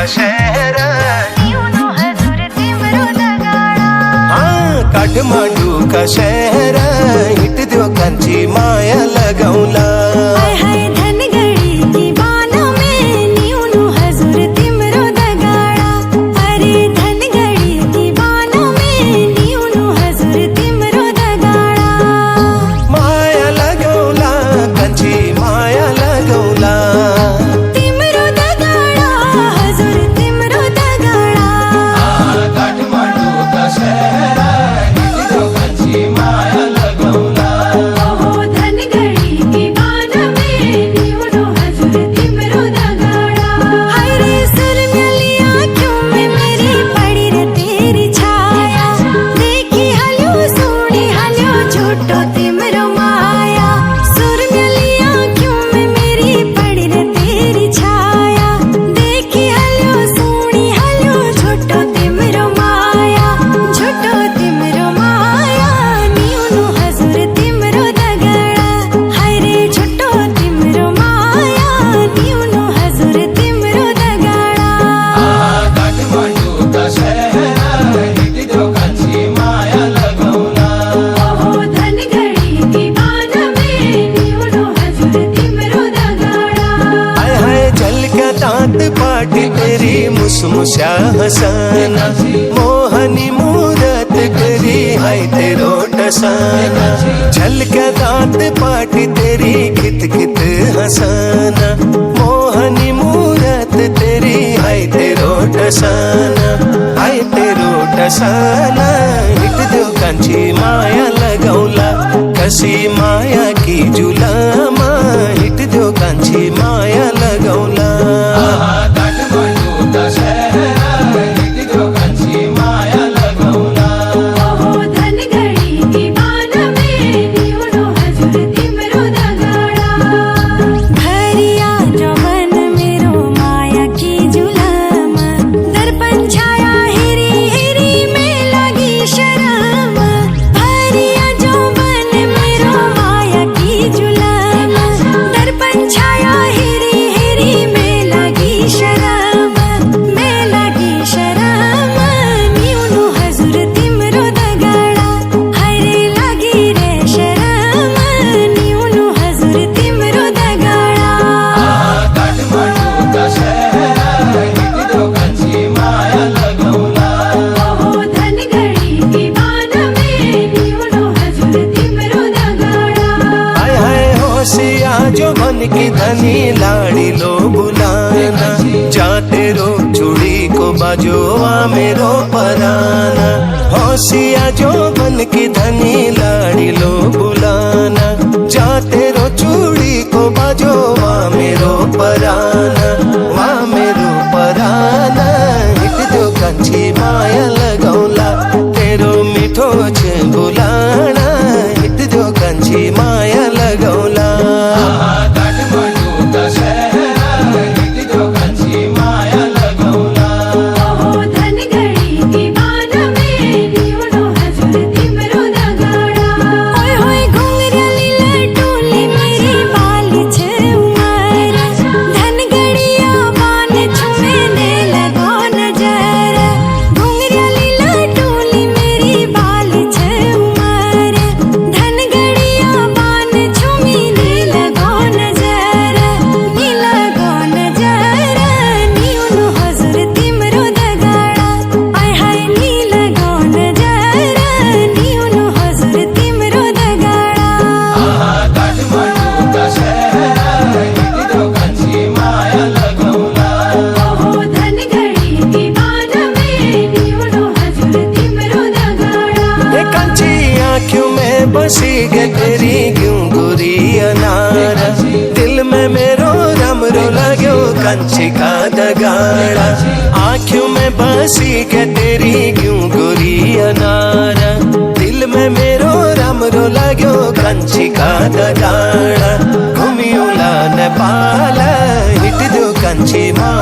का शहर काठमांडू का शहर हिट दो कंची माया लगौला तेरी मुसमुसा हसाना मोहनी मूरत करी है तेरो टसाना झलक दांत पाटी तेरी खित खित हसाना मोहनी मूरत तेरी है तेरो टसाना है तेरो टसाना हिट दो कंची माया लगौला कसी माया की जुलामा हिट दो कंची माया लगौला की धनी लाड़ी लो बुलाना जाते रो चूड़ी को बाजोआ मेरो पराना होशिया जो बन की धनी लाड़ी लो बुलाना जाते रो चूड़ी को बाजोआ मेरो पराना वाह मेरो पराना हिट दो कंची माया लगौला तेरो मिठो छे बुलाना हिट दो कंची माया लगौला बसी गे तेरी क्यों गुरी अनारा दिल में मेरो रमरो लगो कंची का दगाड़ा आँखों में बसी गे तेरी क्यों गुरी अनारा दिल में मेरो रमरो लगो कंची का दगाड़ा घूमियोला नेपाल हिट दो कंची माँ